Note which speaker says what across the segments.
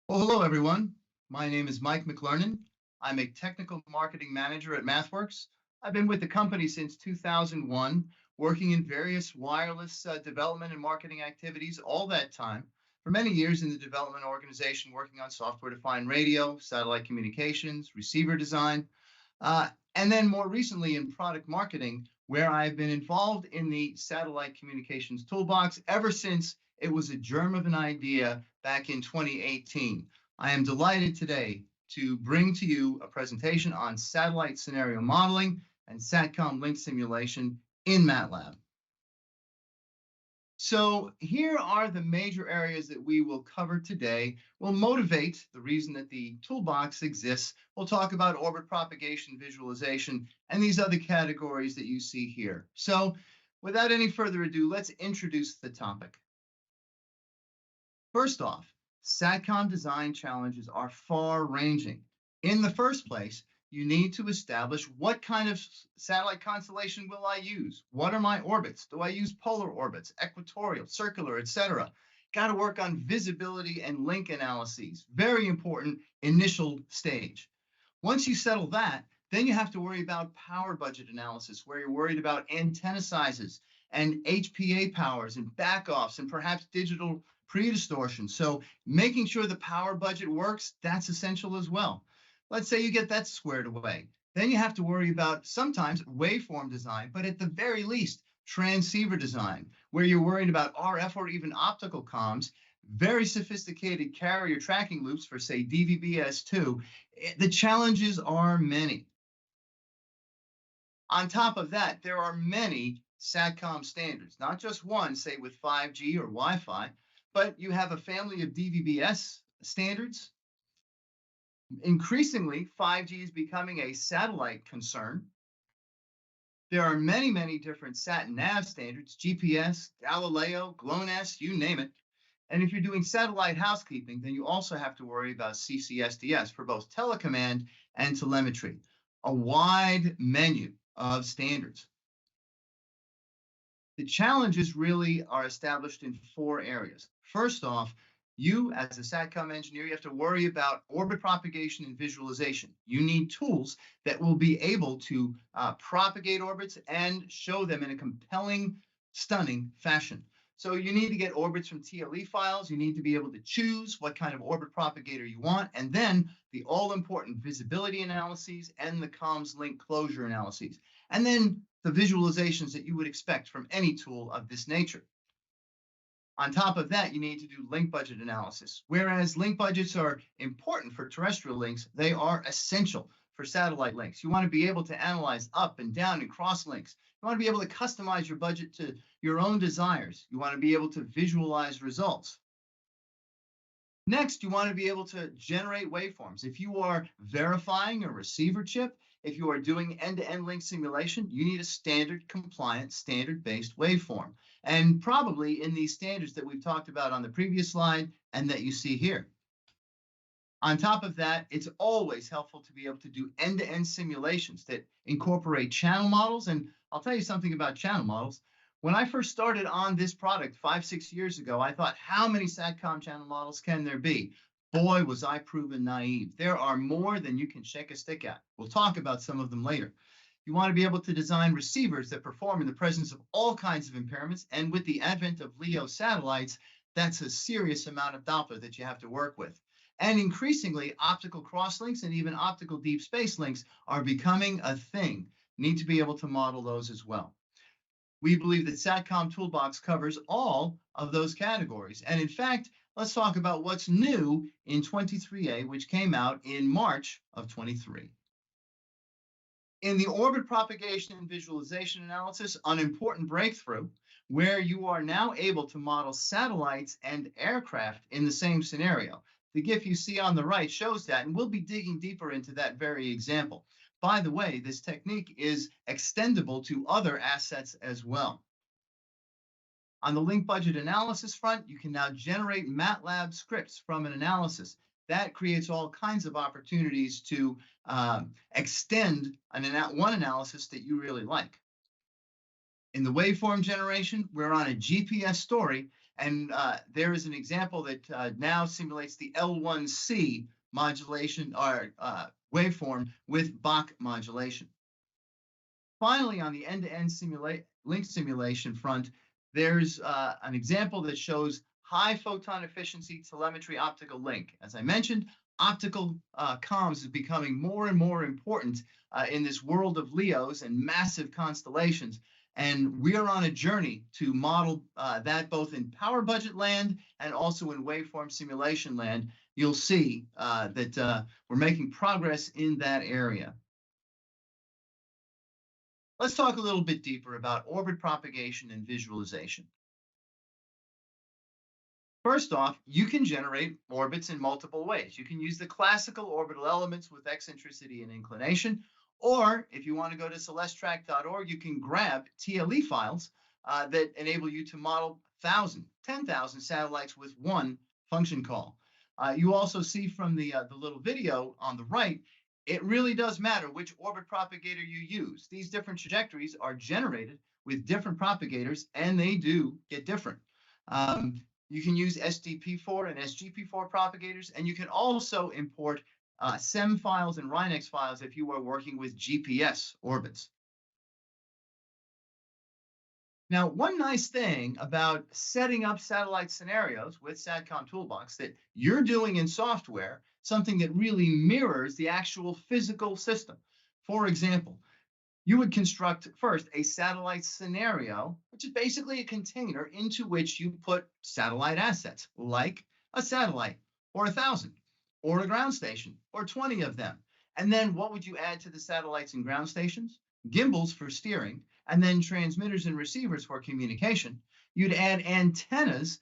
Speaker 1: Well, hello, everyone. My name is Mike McLernan. I'm a technical marketing manager at MathWorks. I've been with the company since 2001, working in various wireless development and marketing activities all that time. For many years in the development organization, working on software-defined radio, satellite communications, receiver design, and then more recently in product marketing, where I've been involved in the satellite communications toolbox ever since it was a germ of an idea back in 2018. I am delighted today to bring to you a presentation on satellite scenario modeling and SatCom link simulation in MATLAB. So here are the major areas that we will cover today. We'll motivate the reason that the toolbox exists. We'll talk about orbit propagation visualization and these other categories that you see here. So without any further ado, let's introduce the topic. First off, SatCom design challenges are far-ranging. In the first place, you need to establish what kind of satellite constellation will I use? What are my orbits? Do I use polar orbits, equatorial, circular, etc.? Got to work on visibility and link analyses. Very important initial stage. Once you settle that, then you have to worry about power budget analysis, where you're worried about antenna sizes and HPA powers and backoffs and perhaps digital pre-distortion. So making sure the power budget works, that's essential as well. Let's say you get that squared away. Then you have to worry about sometimes waveform design, but at the very least, transceiver design, where you're worried about RF or even optical comms, very sophisticated carrier tracking loops for, say, DVB-S2. The challenges are many. On top of that, there are many SatCom standards, not just one, say with 5G or Wi-Fi, but you have a family of DVB-S standards. Increasingly, 5G is becoming a satellite concern. There are many, many different sat-nav standards, GPS, Galileo, GLONASS, you name it. And if you're doing satellite housekeeping, then you also have to worry about CCSDS for both telecommand and telemetry. A wide menu of standards. The challenges really are established in 4 areas. First off, you as a SatCom engineer, you have to worry about orbit propagation and visualization. You need tools that will be able to propagate orbits and show them in a compelling, stunning fashion. So you need to get orbits from TLE files. You need to be able to choose what kind of orbit propagator you want, and then the all-important visibility analyses and the comms link closure analyses, and then the visualizations that you would expect from any tool of this nature. On top of that, you need to do link budget analysis. Whereas link budgets are important for terrestrial links, they are essential for satellite links. You want to be able to analyze up and down and cross links. You want to be able to customize your budget to your own desires. You want to be able to visualize results. Next, you want to be able to generate waveforms. If you are verifying a receiver chip, if you are doing end-to-end link simulation, you need a standard compliant, standard-based waveform. And probably in these standards that we've talked about on the previous slide and that you see here. On top of that, it's always helpful to be able to do end-to-end simulations that incorporate channel models. And I'll tell you something about channel models. When I first started on this product 5-6 years ago, I thought, how many SatCom channel models can there be? Boy, was I proven naive. There are more than you can shake a stick at. We'll talk about some of them later. You want to be able to design receivers that perform in the presence of all kinds of impairments. And with the advent of LEO satellites, that's a serious amount of Doppler that you have to work with. And increasingly, optical crosslinks and even optical deep space links are becoming a thing. Need to be able to model those as well. We believe that SatCom Toolbox covers all of those categories. And in fact, let's talk about what's new in 23A, which came out in March of 23. In the orbit propagation and visualization analysis, an important breakthrough where you are now able to model satellites and aircraft in the same scenario. The GIF you see on the right shows that, and we'll be digging deeper into that very example. By the way, this technique is extendable to other assets as well. On the link budget analysis front, you can now generate MATLAB scripts from an analysis. That creates all kinds of opportunities to extend one analysis that you really like. In the waveform generation, we're on a GPS story, And there is an example that now simulates the L1C modulation or waveform with Bach modulation. Finally, on the end-to-end link simulation front, there's an example that shows high photon efficiency telemetry optical link. As I mentioned, optical comms is becoming more and more important in this world of LEOs and massive constellations. And we are on a journey to model that both in power budget land and also in waveform simulation land. You'll see that we're making progress in that area. Let's talk a little bit deeper about orbit propagation and visualization. First off, you can generate orbits in multiple ways. You can use the classical orbital elements with eccentricity and inclination, or if you want to go to celesttrack.org, you can grab TLE files that enable you to model 10,000 satellites with one function call. You also see from the little video on the right, it really does matter which orbit propagator you use. These different trajectories are generated with different propagators, and they do get different. You can use SDP4 and SGP4 propagators, and you can also import SEM files and RINEX files if you are working with GPS orbits. Now, one nice thing about setting up satellite scenarios with SatCom Toolbox that you're doing in software, something that really mirrors the actual physical system. For example, you would construct first a satellite scenario, which is basically a container into which you put satellite assets, like a satellite or 1,000, or a ground station, or 20 of them. And then what would you add to the satellites and ground stations? Gimbals for steering, and then transmitters and receivers for communication. You'd add antennas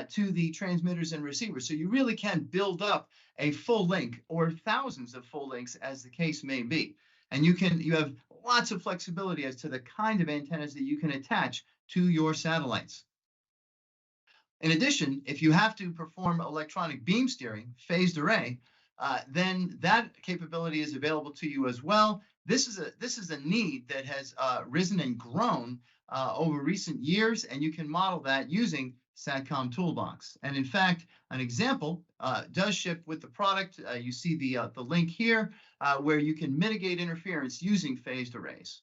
Speaker 1: to the transmitters and receivers. So you really can build up a full link or thousands of full links as the case may be. And you have lots of flexibility as to the kind of antennas that you can attach to your satellites. In addition, if you have to perform electronic beam steering, phased array, then that capability is available to you as well. This is a need that has risen and grown over recent years, and you can model that using SatCom Toolbox. And in fact, an example does ship with the product. You see the link here where you can mitigate interference using phased arrays.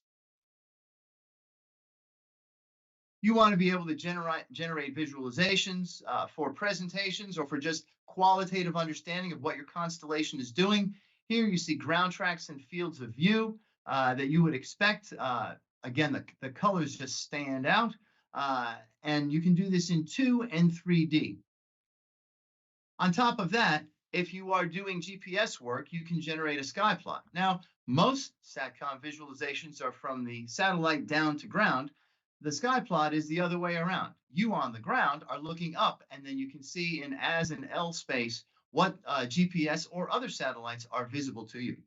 Speaker 1: You want to be able to generate visualizations for presentations or for just qualitative understanding of what your constellation is doing. Here you see ground tracks and fields of view that you would expect. Again, the colors just stand out. And you can do this in 2 and 3D. On top of that, if you are doing GPS work, you can generate a sky plot. Now, most SatCom visualizations are from the satellite down to ground. The sky plot is the other way around. You on the ground are looking up, and then you can see in as and L space what GPS or other satellites are visible to you.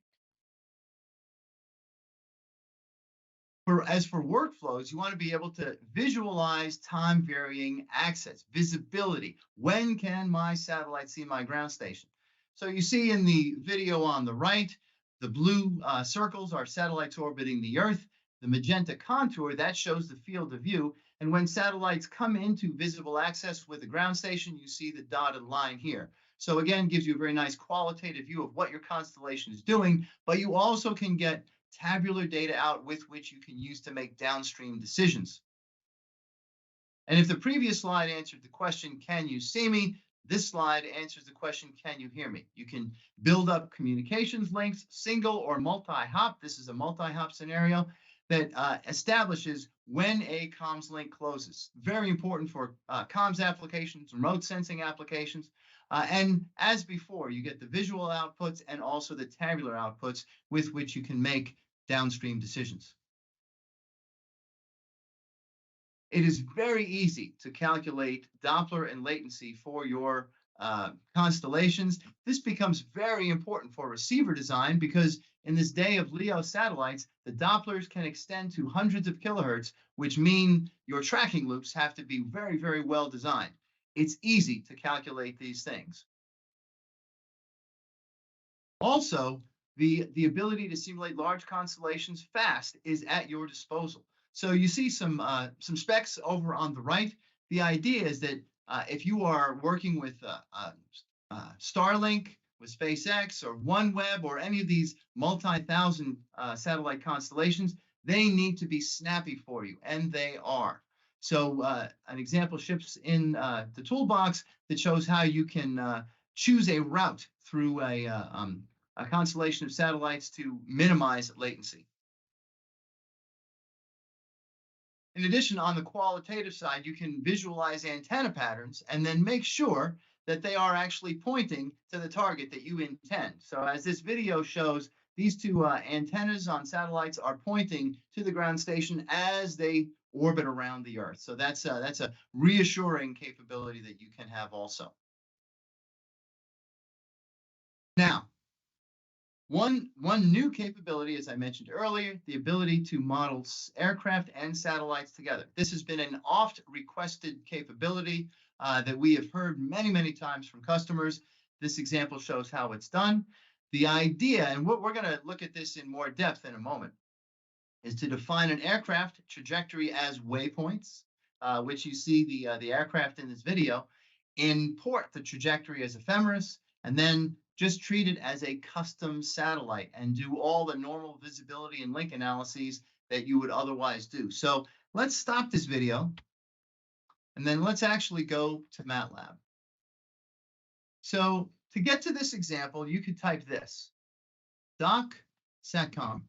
Speaker 1: As for workflows, you want to be able to visualize time varying access, visibility. When can my satellite see my ground station? So you see in the video on the right, the blue circles are satellites orbiting the Earth. The magenta contour, that shows the field of view. And when satellites come into visible access with the ground station, you see the dotted line here. So again, gives you a very nice qualitative view of what your constellation is doing, but you also can get tabular data out with which you can use to make downstream decisions. And if the previous slide answered the question, can you see me? This slide answers the question, can you hear me? You can build up communications links, single or multi-hop. This is a multi-hop scenario that establishes when a comms link closes. Very important for comms applications, remote sensing applications. And as before, you get the visual outputs and also the tabular outputs with which you can make downstream decisions. It is very easy to calculate Doppler and latency for your constellations. This becomes very important for receiver design because in this day of LEO satellites, the Dopplers can extend to hundreds of kilohertz, which mean your tracking loops have to be very, very well designed. It's easy to calculate these things. Also, the ability to simulate large constellations fast is at your disposal. So you see some specs over on the right. The idea is that if you are working with Starlink, with SpaceX, or OneWeb, or any of these multi-thousand satellite constellations, they need to be snappy for you, and they are. So an example ships in the toolbox that shows how you can choose a route through a constellation of satellites to minimize latency. In addition, on the qualitative side, you can visualize antenna patterns and then make sure that they are actually pointing to the target that you intend. So as this video shows, these two antennas on satellites are pointing to the ground station as they orbit around the Earth. So that's a reassuring capability that you can have also. Now, one new capability, as I mentioned earlier, the ability to model aircraft and satellites together. This has been an oft requested capability that we have heard many, many times from customers. This example shows how it's done. The idea, and we're going to look at this in more depth in a moment, is to define an aircraft trajectory as waypoints, which you see the aircraft in this video, import the trajectory as ephemeris, and then just treat it as a custom satellite and do all the normal visibility and link analyses that you would otherwise do. So let's stop this video, and then let's actually go to MATLAB. So to get to this example, you could type this, doc SatCom.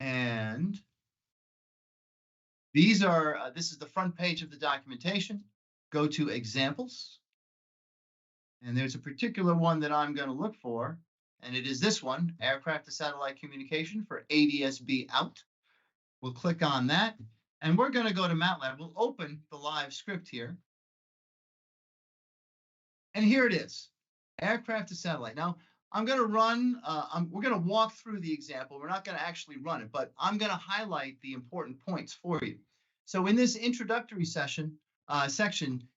Speaker 1: And these are, this is the front page of the documentation. Go to examples. And there's a particular one that I'm going to look for. And it is this one, aircraft to satellite communication for ADS-B out. We'll click on that. And we're going to go to MATLAB. We'll open the live script here. And here it is, aircraft to satellite. Now, I'm going to run, we're going to walk through the example. We're not going to actually run it, but I'm going to highlight the important points for you. So in this introductory section,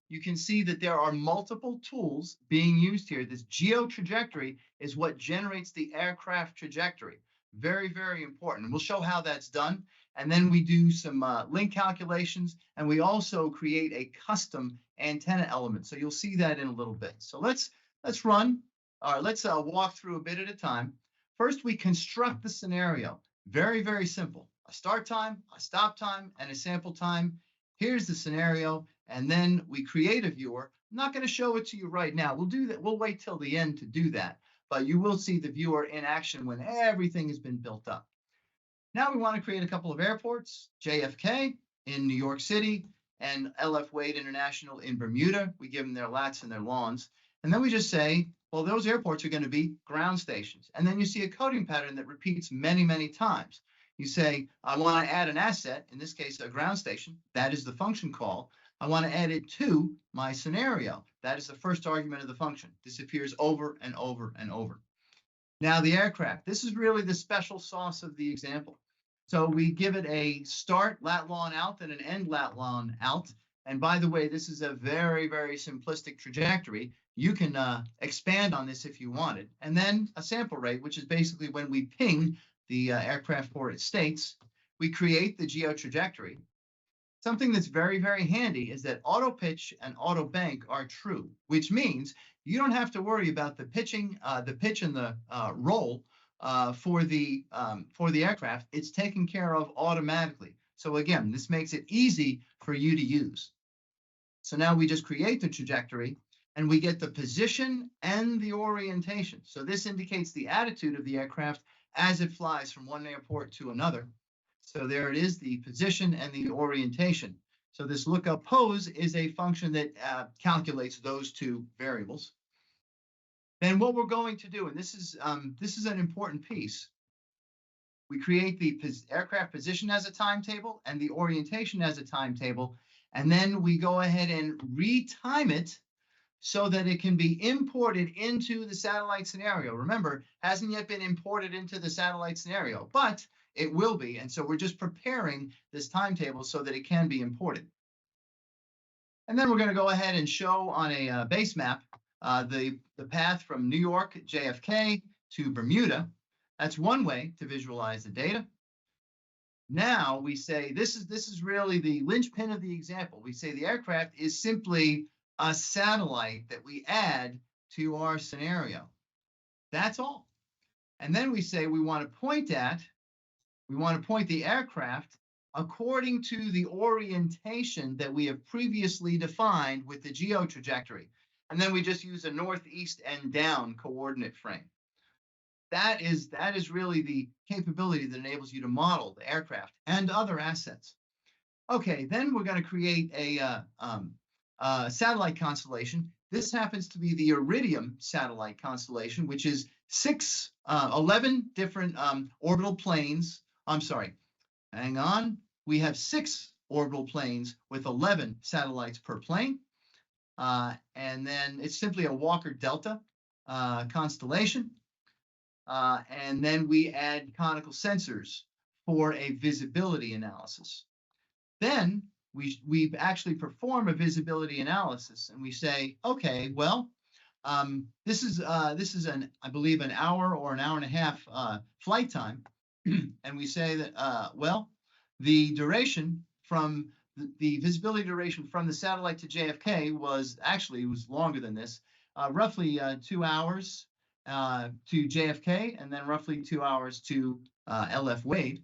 Speaker 1: you can see that there are multiple tools being used here. This geotrajectory is what generates the aircraft trajectory. Very, very important. We'll show how that's done. And then we do some link calculations, and we also create a custom antenna element. So you'll see that in a little bit. So let's run. All right, let's walk through a bit at a time. First, we construct the scenario. Very, very simple. A start time, a stop time, and a sample time. Here's the scenario, and then we create a viewer. I'm not going to show it to you right now. We'll do that. We'll wait till the end to do that, but you will see the viewer in action when everything has been built up. Now we want to create a couple of airports, JFK in New York City and LF Wade International in Bermuda. We give them their lats and their lawns. And then we just say, well, those airports are going to be ground stations. And then you see a coding pattern that repeats many, many times. You say, I want to add an asset, in this case, a ground station. That is the function call. I want to add it to my scenario. That is the first argument of the function. This appears over and over and over. Now the aircraft, this is really the special sauce of the example. So we give it a start lat long out and an end lat long out. And by the way, this is a very, very simplistic trajectory. You can expand on this if you wanted. And then a sample rate, which is basically when we ping the aircraft for its states, we create the geotrajectory. Something that's very, very handy is that auto pitch and auto bank are true, which means you don't have to worry about the pitch and the roll for the aircraft. It's taken care of automatically. So again, this makes it easy for you to use. So now we just create the trajectory and we get the position and the orientation. So this indicates the attitude of the aircraft as it flies from one airport to another. So there it is, the position and the orientation. So this lookup pose is a function that calculates those two variables. Then what we're going to do, and this is an important piece, we create the aircraft position as a timetable and the orientation as a timetable, and then we go ahead and retime it so that it can be imported into the satellite scenario. Remember, hasn't yet been imported into the satellite scenario, but it will be. And so we're just preparing this timetable so that it can be imported. And then we're going to go ahead and show on a base map the path from New York, JFK, to Bermuda. That's one way to visualize the data. Now we say this is really the linchpin of the example. We say the aircraft is simply a satellite that we add to our scenario. That's all. And then we say we want to point the aircraft according to the orientation that we have previously defined with the geo trajectory. And then we just use a northeast and down coordinate frame. That is really the capability that enables you to model the aircraft and other assets. Okay, then we're going to create a satellite constellation. This happens to be the Iridium satellite constellation, which is 11 different orbital planes. I'm sorry, hang on. We have 6 orbital planes with 11 satellites per plane. And then it's simply a Walker Delta constellation. And then we add conical sensors for a visibility analysis. Then we actually perform a visibility analysis, and we say, okay, well, this is I believe an hour or an hour and a half flight time, and we say that well, the duration from the visibility duration from the satellite to JFK was longer than this, roughly 2 hours to JFK, and then roughly 2 hours to LF Wade.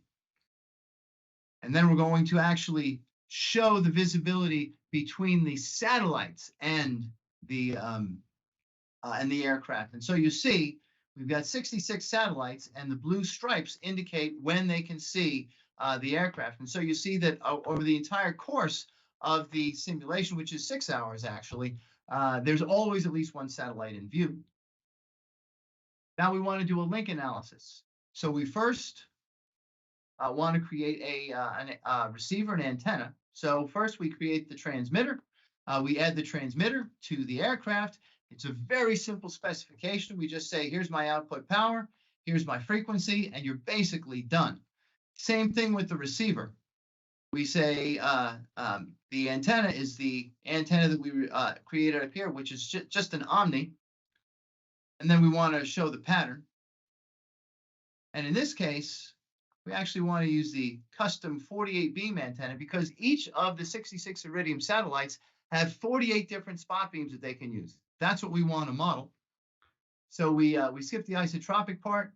Speaker 1: And then we're going to actually show the visibility between the satellites and the aircraft. And so you see, we've got 66 satellites, and the blue stripes indicate when they can see the aircraft. And so you see that over the entire course of the simulation, which is 6 hours actually, there's always at least one satellite in view. Now we want to do a link analysis. So we first want to create a receiver and antenna. So first we create the transmitter. We add the transmitter to the aircraft. It's a very simple specification. We just say, here's my output power, here's my frequency, and you're basically done. Same thing with the receiver. We say the antenna is the antenna that we created up here, which is just an omni. And then we want to show the pattern. And in this case, we actually want to use the custom 48 beam antenna because each of the 66 Iridium satellites have 48 different spot beams that they can use. That's what we want to model. So we skip the isotropic part,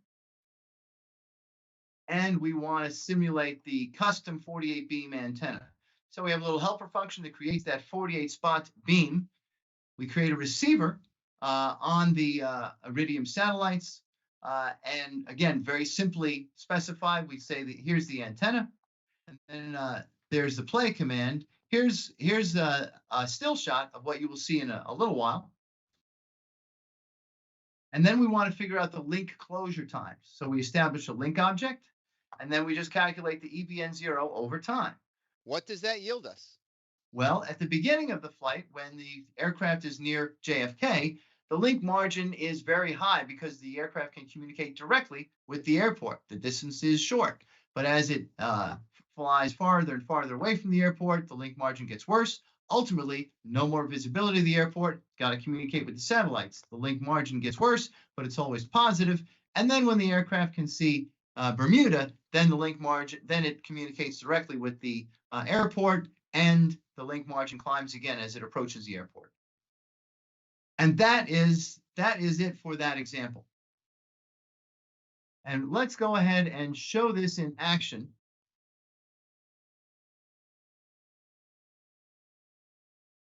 Speaker 1: and we want to simulate the custom 48 beam antenna. So we have a little helper function that creates that 48 spot beam. We create a receiver on the Iridium satellites. And again, very simply specified, we say that here's the antenna, and then there's the play command. Here's a still shot of what you will see in a little while. And then we want to figure out the link closure times. So we establish a link object, and then we just calculate the EBN0 over time.
Speaker 2: What does that yield us?
Speaker 1: Well, at the beginning of the flight, when the aircraft is near JFK, the link margin is very high because the aircraft can communicate directly with the airport. The distance is short, but as it flies farther and farther away from the airport, the link margin gets worse. Ultimately, no more visibility of the airport, got to communicate with the satellites. The link margin gets worse, but it's always positive. And then when the aircraft can see Bermuda, then the link margin, then it communicates directly with the airport, and the link margin climbs again as it approaches the airport. And that is it for that example. And let's go ahead and show this in action.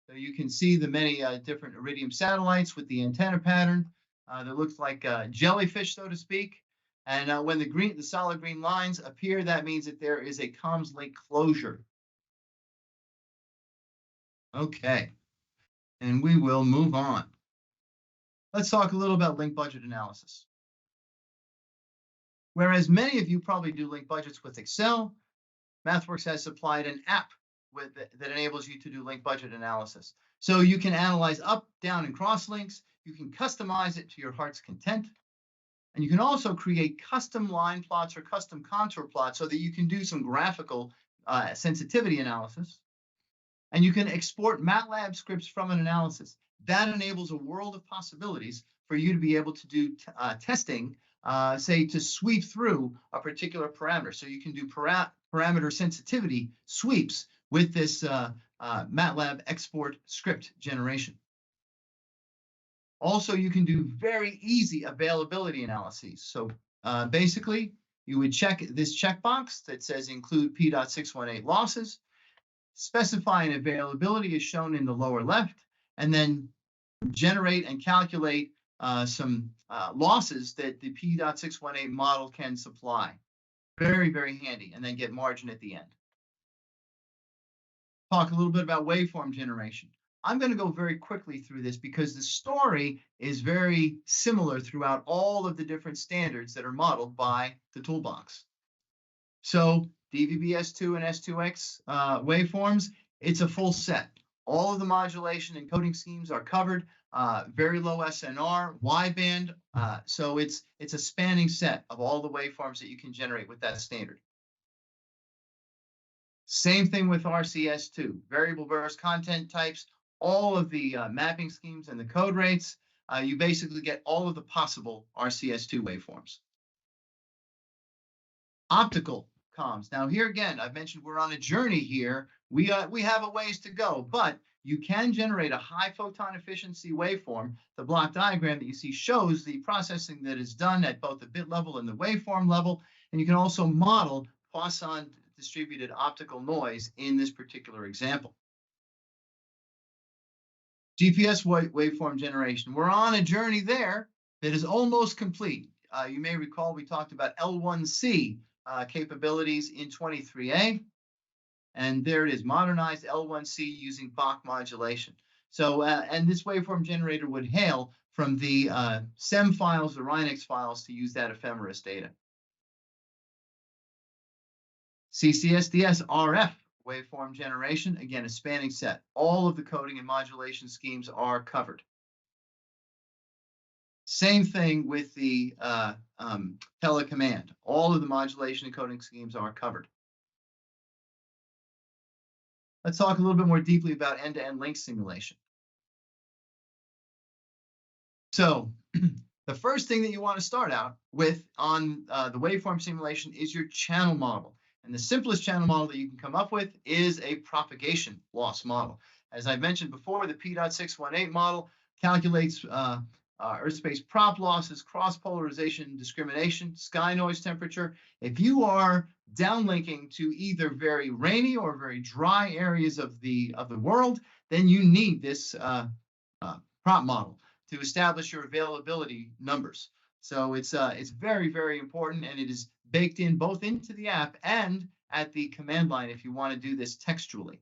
Speaker 1: So you can see the many different Iridium satellites with the antenna pattern that looks like a jellyfish, so to speak. And when the solid green lines appear, that means that there is a comms link closure. Okay, and we will move on. Let's talk a little about link budget analysis. Whereas many of you probably do link budgets with Excel, MathWorks has supplied an app that enables you to do link budget analysis. So you can analyze up, down, and cross links. You can customize it to your heart's content. And you can also create custom line plots or custom contour plots so that you can do some graphical sensitivity analysis. And you can export MATLAB scripts from an analysis. That enables a world of possibilities for you to be able to do testing, say, to sweep through a particular parameter. So you can do parameter sensitivity sweeps with this MATLAB export script generation. Also, you can do very easy availability analyses. So basically, you would check this checkbox that says include P.618 losses, specify an availability as shown in the lower left, and then generate and calculate some losses that the P.618 model can supply. Very, very handy, and then get margin at the end. Talk a little bit about waveform generation. I'm going to go very quickly through this because the story is very similar throughout all of the different standards that are modeled by the toolbox. So DVB-S2 and S2X waveforms, it's a full set. All of the modulation and coding schemes are covered, very low SNR, wideband. So it's a spanning set of all the waveforms that you can generate with that standard. Same thing with RCS2, variable burst content types, all of the mapping schemes and the code rates. You basically get all of the possible RCS2 waveforms. Optical comms. Now here again, I've mentioned we're on a journey here. We have a ways to go, but you can generate a high photon efficiency waveform. The block diagram that you see shows the processing that is done at both the bit level and the waveform level, and you can also model Poisson distributed optical noise in this particular example. GPS waveform generation. We're on a journey there that is almost complete. You may recall we talked about L1C capabilities in 23A, and there it is, modernized L1C using Bach modulation. So, and this waveform generator would hail from the SEM files, the Rhinex files, to use that ephemeris data. CCSDS RF waveform generation, again, a spanning set. All of the coding and modulation schemes are covered. Same thing with the telecommand. All of the modulation and coding schemes are covered. Let's talk a little bit more deeply about end-to-end link simulation. So the first thing that you want to start out with on the waveform simulation is your channel model. And the simplest channel model that you can come up with is a propagation loss model. As I mentioned before, the P.618 model calculates Earth space prop losses, cross polarization, discrimination, sky noise temperature. If you are downlinking to either very rainy or very dry areas of the world, then you need this prop model to establish your availability numbers. So it's very, very important, and it is baked in both into the app and at the command line if you want to do this textually.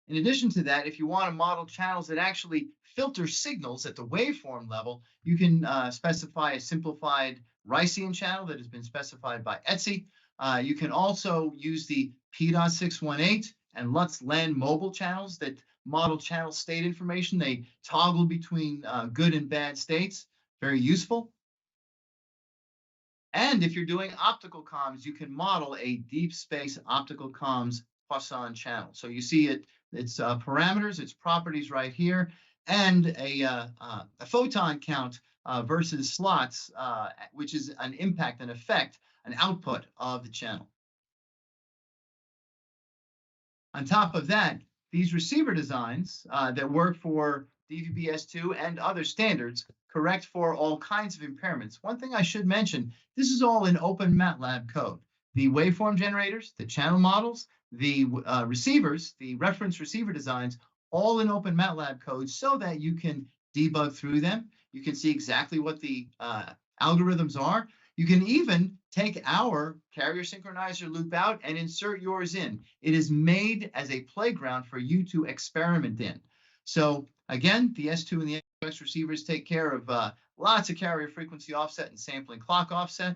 Speaker 1: In addition to that, if you want to model channels that actually filter signals at the waveform level, you can specify a simplified Rician channel that has been specified by Etsy. You can also use the P.618 and LUTs-LAN mobile channels that model channel state information. They toggle between good and bad states. Very useful. And if you're doing optical comms, you can model a deep space optical comms Poisson channel. So you see its parameters, its properties right here, and a photon count versus slots, which is an impact, an effect, an output of the channel. On top of that, these receiver designs that work for DVB-S2 and other standards correct for all kinds of impairments. One thing I should mention, this is all in open MATLAB code. The waveform generators, the channel models, the receivers, the reference receiver designs, all in open MATLAB code so that you can debug through them. You can see exactly what the algorithms are. You can even take our carrier synchronizer loop out and insert yours in. It is made as a playground for you to experiment in. So again, the S2 and the S2X receivers take care of lots of carrier frequency offset and sampling clock offset.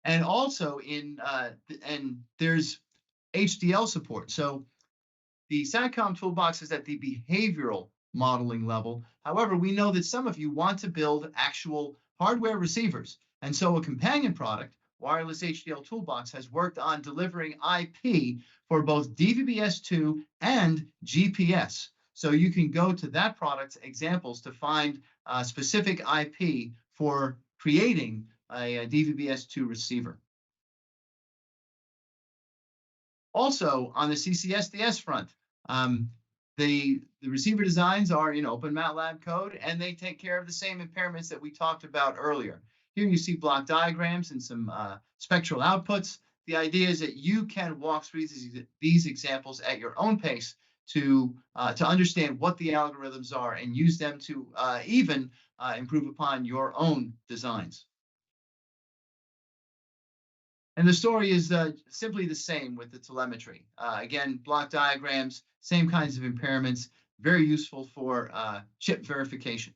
Speaker 1: And also and there's HDL support. So the SatCom toolbox is at the behavioral modeling level. However, we know that some of you want to build actual hardware receivers. And so a companion product, Wireless HDL Toolbox, has worked on delivering IP for both DVB-S2 and GPS. So you can go to that product's examples to find specific IP for creating a DVB-S2 receiver. Also, on the CCSDS front, the receiver designs are in open MATLAB code, and they take care of the same impairments that we talked about earlier. Here you see block diagrams and some spectral outputs. The idea is that you can walk through these examples at your own pace to understand what the algorithms are and use them to even improve upon your own designs. And the story is simply the same with the telemetry. Again, block diagrams, same kinds of impairments, very useful for chip verification.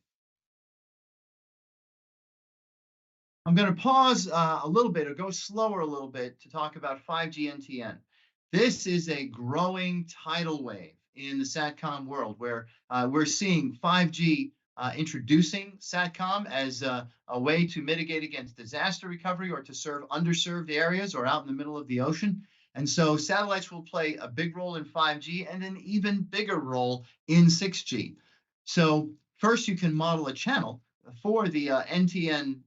Speaker 1: I'm going to pause a little bit or go slower a little bit to talk about 5G NTN. This is a growing tidal wave in the SatCom world where we're seeing 5G introducing SatCom as a way to mitigate against disaster recovery or to serve underserved areas or out in the middle of the ocean. And so satellites will play a big role in 5G and an even bigger role in 6G. So first you can model a channel for the NTN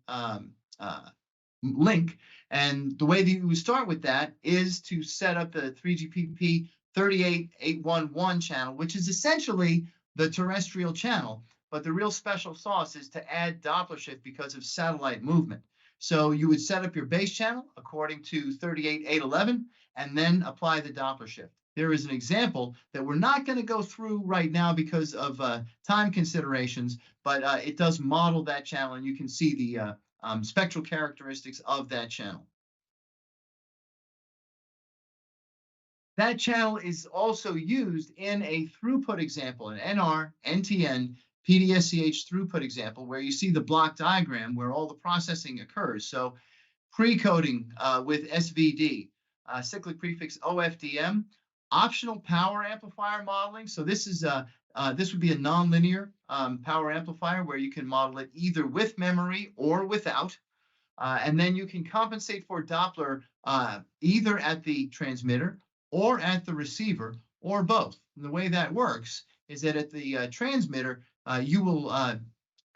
Speaker 1: link. And the way that you start with that is to set up the 3GPP 38811 channel, which is essentially the terrestrial channel. But the real special sauce is to add Doppler shift because of satellite movement. So you would set up your base channel according to 38811 and then apply the Doppler shift. There is an example that we're not going to go through right now because of time considerations, but it does model that channel, and you can see the spectral characteristics of that channel. That channel is also used in a throughput example, an NR, NTN, PDSCH throughput example, where you see the block diagram where all the processing occurs. So pre-coding with SVD, cyclic prefix OFDM, optional power amplifier modeling. So this is this would be a nonlinear power amplifier where you can model it either with memory or without. And then you can compensate for Doppler either at the transmitter or at the receiver or both. And the way that works is that at the transmitter, you will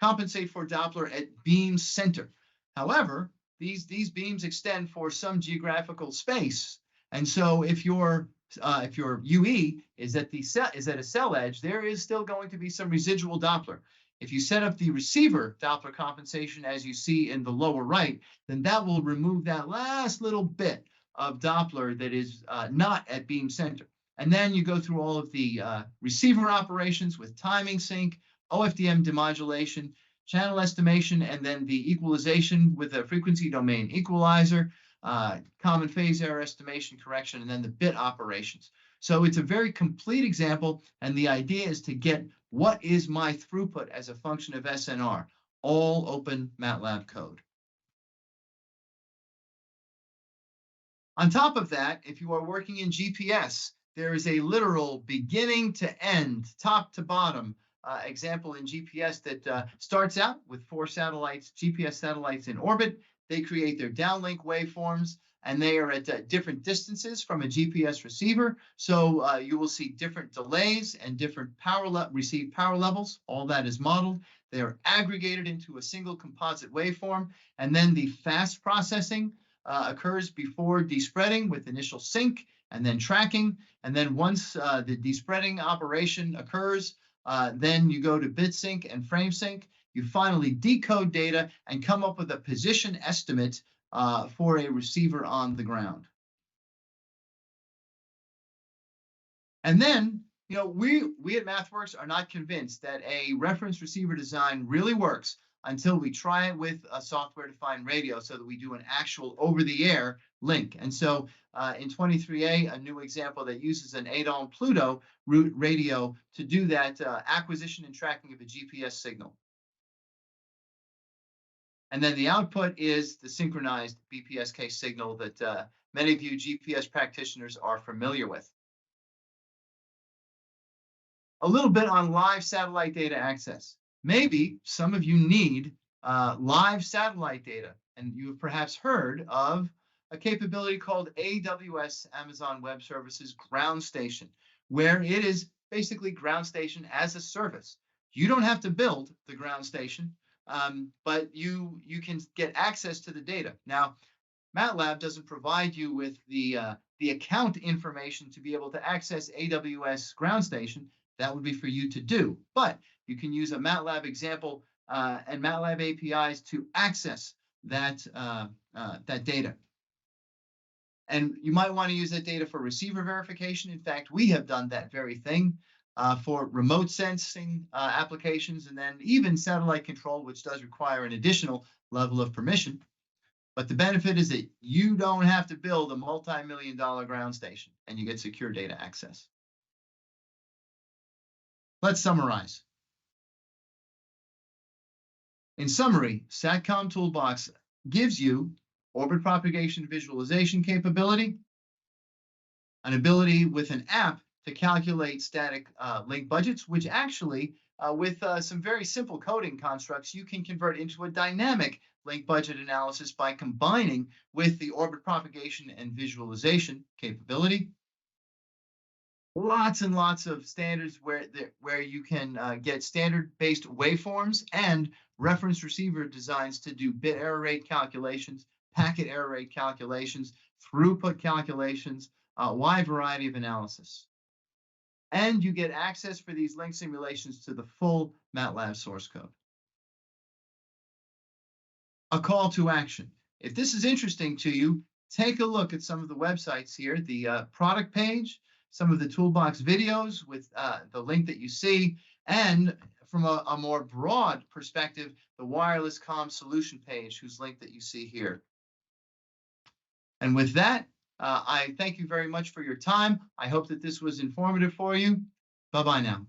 Speaker 1: compensate for Doppler at beam center. However, these beams extend for some geographical space. And so if your UE is at a cell edge, there is still going to be some residual Doppler. If you set up the receiver Doppler compensation, as you see in the lower right, then that will remove that last little bit of Doppler that is not at beam center. And then you go through all of the receiver operations with timing sync, OFDM demodulation, channel estimation, and then the equalization with a frequency domain equalizer, common phase error estimation correction, and then the bit operations. So it's a very complete example, and the idea is to get what is my throughput as a function of SNR, all open MATLAB code. On top of that, if you are working in GPS, there is a literal beginning to end, top to bottom example in GPS that starts out with 4 satellites, GPS satellites in orbit. They create their downlink waveforms, and they are at different distances from a GPS receiver. So you will see different delays and different received power levels. All that is modeled. They are aggregated into a single composite waveform, and then the fast processing occurs before despreading with initial sync and then tracking. And then once the despreading operation occurs, then you go to bit sync and frame sync. You finally decode data and come up with a position estimate for a receiver on the ground. And then, you know, we at MathWorks are not convinced that a reference receiver design really works until we try it with a software-defined radio so that we do an actual over-the-air link. And so in 23A, a new example that uses an ADOM Pluto route radio to do that acquisition and tracking of a GPS signal. And then the output is the synchronized BPSK signal that many of you GPS practitioners are familiar with. A little bit on live satellite data access. Maybe some of you need live satellite data, and you have perhaps heard of a capability called AWS, Amazon Web Services Ground Station, where it is basically ground station as a service. You don't have to build the ground station. but you can get access to the data. Now, MATLAB doesn't provide you with the account information to be able to access AWS Ground Station. That would be for you to do, but you can use a MATLAB example and MATLAB APIs to access that that data. And you might want to use that data for receiver verification. In fact, we have done that very thing for remote sensing applications, and then even satellite control, which does require an additional level of permission. But the benefit is that you don't have to build a multi-million-dollar ground station, and you get secure data access. Let's summarize. In summary, SatCom Toolbox gives you orbit propagation visualization capability, an ability with an app to calculate static link budgets, which actually, with some very simple coding constructs, you can convert into a dynamic link budget analysis by combining with the orbit propagation and visualization capability. Lots and lots of standards where you can get standard-based waveforms and reference receiver designs to do bit error rate calculations, packet error rate calculations, throughput calculations, a wide variety of analysis. And you get access for these link simulations to the full MATLAB source code. A call to action. If this is interesting to you, take a look at some of the websites here, the product page, some of the toolbox videos with the link that you see, and from a more broad perspective, the wireless comm solution page, whose link that you see here. And with that, I thank you very much for your time. I hope that this was informative for you. Bye-bye now.